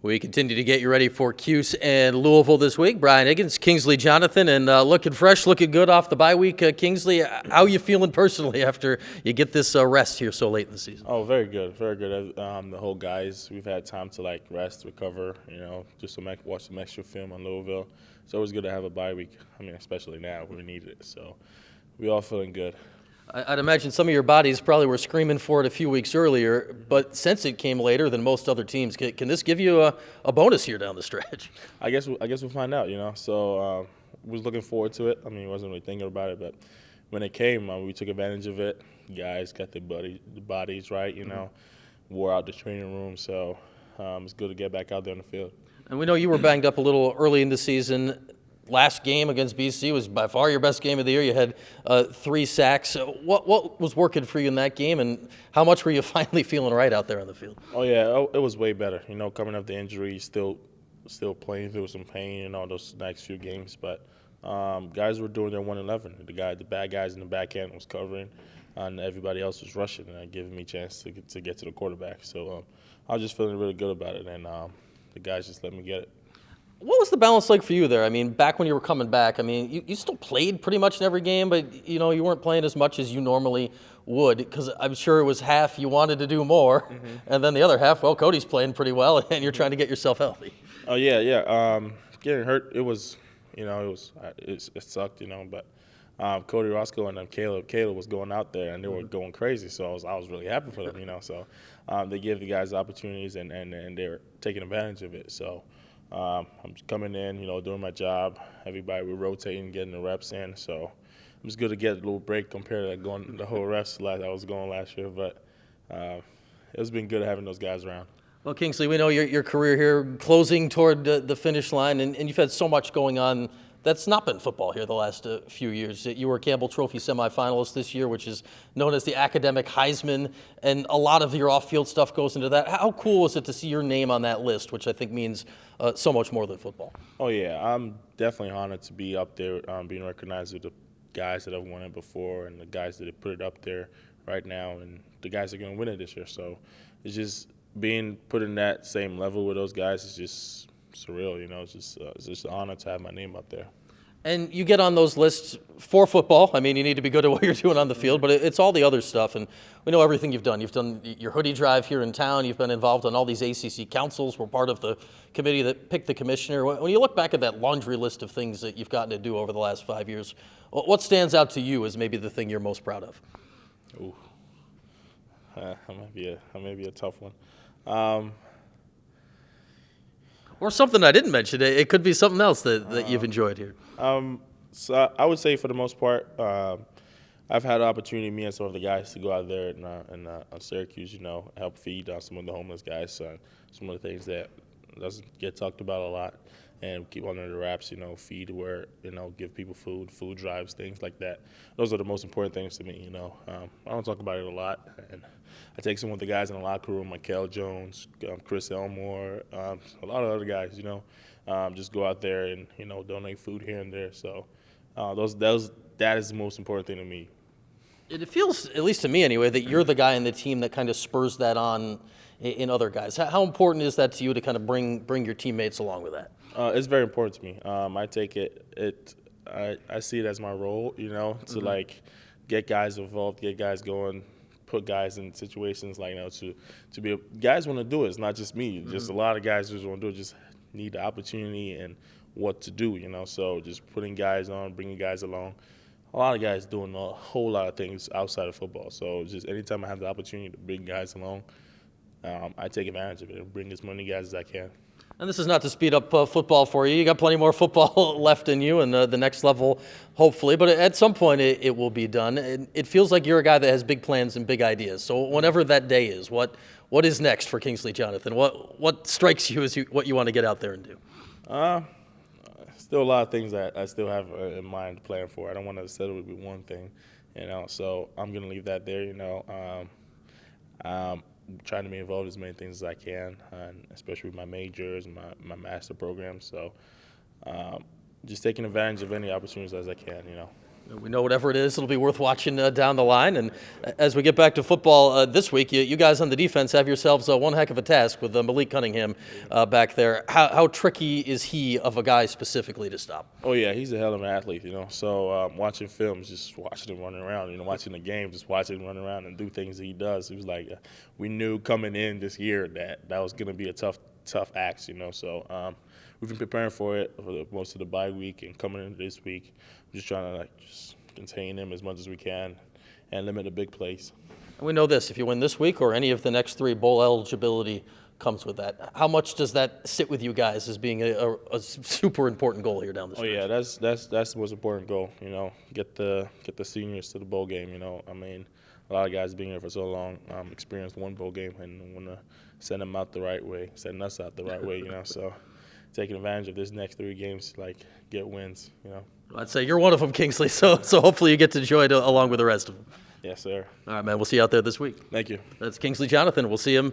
We continue to get you ready for Cuse and Louisville this week. Brian Higgins, Kingsley Jonathan, and looking fresh, looking good off the bye week. Kingsley, how you feeling personally after you get this rest here so late in the season? Oh, very good, very good. The whole guys, we've had time to rest, recover. Just watch some extra film on Louisville. It's always good to have a bye week. I mean, especially now we need it. So we all feeling good. I'd imagine some of your bodies probably were screaming for it a few weeks earlier, but since it came later than most other teams, can this give you a bonus here down the stretch? I guess we'll find out. So was looking forward to it. I mean, wasn't really thinking about it, but when it came, we took advantage of it. Guys got the bodies right. Wore out the training room, so it's good to get back out there on the field. And we know you were banged up a little early in the season. Last game against BC was by far your best game of the year. You had 3 sacks. What was working for you in that game, and how much were you finally feeling right out there on the field? Oh yeah, it was way better. Coming off the injury, still playing through some pain those next few games, but guys were doing their 111. The bad guys in the back end was covering, and everybody else was rushing and giving me a chance to get to the quarterback. So I was just feeling really good about it, and the guys just let me get it. What was the balance like for you there? I mean, back when you were coming back, I mean, you still played pretty much in every game, but, you weren't playing as much as you normally would, because I'm sure it was half you wanted to do more, and then the other half, well, Cody's playing pretty well, and you're trying to get yourself healthy. Oh, yeah. Getting hurt, it sucked, but Cody Roscoe and Caleb was going out there, and they were going crazy, so I was really happy for them, So they gave the guys opportunities, and they're taking advantage of it, so I'm coming in, doing my job. Everybody, we're rotating, getting the reps in. So it was good to get a little break compared to going the whole rest I was going last year. But it's been good having those guys around. Well, Kingsley, we know your career here closing toward the finish line, and you've had so much going on that's not been football here the last few years. You were a Campbell Trophy semifinalist this year, which is known as the academic Heisman, and a lot of your off-field stuff goes into that. How cool was it to see your name on that list, which I think means so much more than football? Oh, yeah. I'm definitely honored to be up there, being recognized with the guys that have won it before and the guys that have put it up there right now and the guys that are going to win it this year. So it's just being put in that same level with those guys is just surreal, It's just an honor to have my name up there. And you get on those lists for football. I mean, you need to be good at what you're doing on the field, but it's all the other stuff. And we know everything you've done. You've done your hoodie drive here in town. You've been involved on all these ACC councils. We're part of the committee that picked the commissioner. When you look back at that laundry list of things that you've gotten to do over the last 5 years, what stands out to you as maybe the thing you're most proud of? Ooh, that may be a tough one. Or something I didn't mention. It could be something else that you've enjoyed here. So I would say for the most part, I've had the opportunity, me and some of the guys, to go out there in Syracuse, help feed some of the homeless guys. Some of the things that doesn't get talked about a lot, and keep under the wraps. Feed where give people food drives, things like that. Those are the most important things to me. I don't talk about it a lot, and I take some of the guys in the locker room, like Kel Jones, Chris Elmore, a lot of other guys. Just go out there and donate food here and there. So that is the most important thing to me. It feels, at least to me anyway, that you're the guy in the team that kind of spurs that on in other guys. How important is that to you to kind of bring your teammates along with that? It's very important to me. I take I see it as my role, to get guys involved, get guys going, put guys in situations to be guys want to do it. It's not just me. Just a lot of guys just want to do it. Just need the opportunity and what to do. So just putting guys on, bringing guys along. A lot of guys doing a whole lot of things outside of football. So just anytime I have the opportunity to bring guys along, I take advantage of it and bring as many guys as I can. And this is not to speed up football for you. You got plenty more football left in you and the next level, hopefully. But at some point, it will be done. It feels like you're a guy that has big plans and big ideas. So whenever that day is, what is next for Kingsley Jonathan? What strikes you as what you want to get out there and do? Still a lot of things that I still have in mind to plan for. I don't want to settle with one thing, So I'm gonna leave that there. Trying to be involved in as many things as I can, and especially with my majors and my master program. So just taking advantage of any opportunities as I can. We know whatever it is, it'll be worth watching down the line. And as we get back to football this week, you guys on the defense have yourselves one heck of a task with Malik Cunningham back there. How tricky is he of a guy specifically to stop? Oh, yeah, he's a hell of an athlete, So watching films, just watching him run around, watching the game, just watching him run around and do things that he does. It was like we knew coming in this year that was going to be a tough act, So we've been preparing for it for most of the bye week and coming into this week. We're just trying to just contain him as much as we can and limit the big plays. And we know this: if you win this week or any of the next 3, bowl eligibility comes with that. How much does that sit with you guys as being a super important goal here down the stretch? Oh yeah, that's the most important goal. Get the seniors to the bowl game. I mean, a lot of guys being here for so long, experienced one bowl game, and want to send them out the right way, send us out the right way. So taking advantage of this next 3 games, get wins. I'd say you're one of them, Kingsley. So hopefully you get to enjoy it along with the rest of them. Yes, sir. All right, man. We'll see you out there this week. Thank you. That's Kingsley Jonathan. We'll see him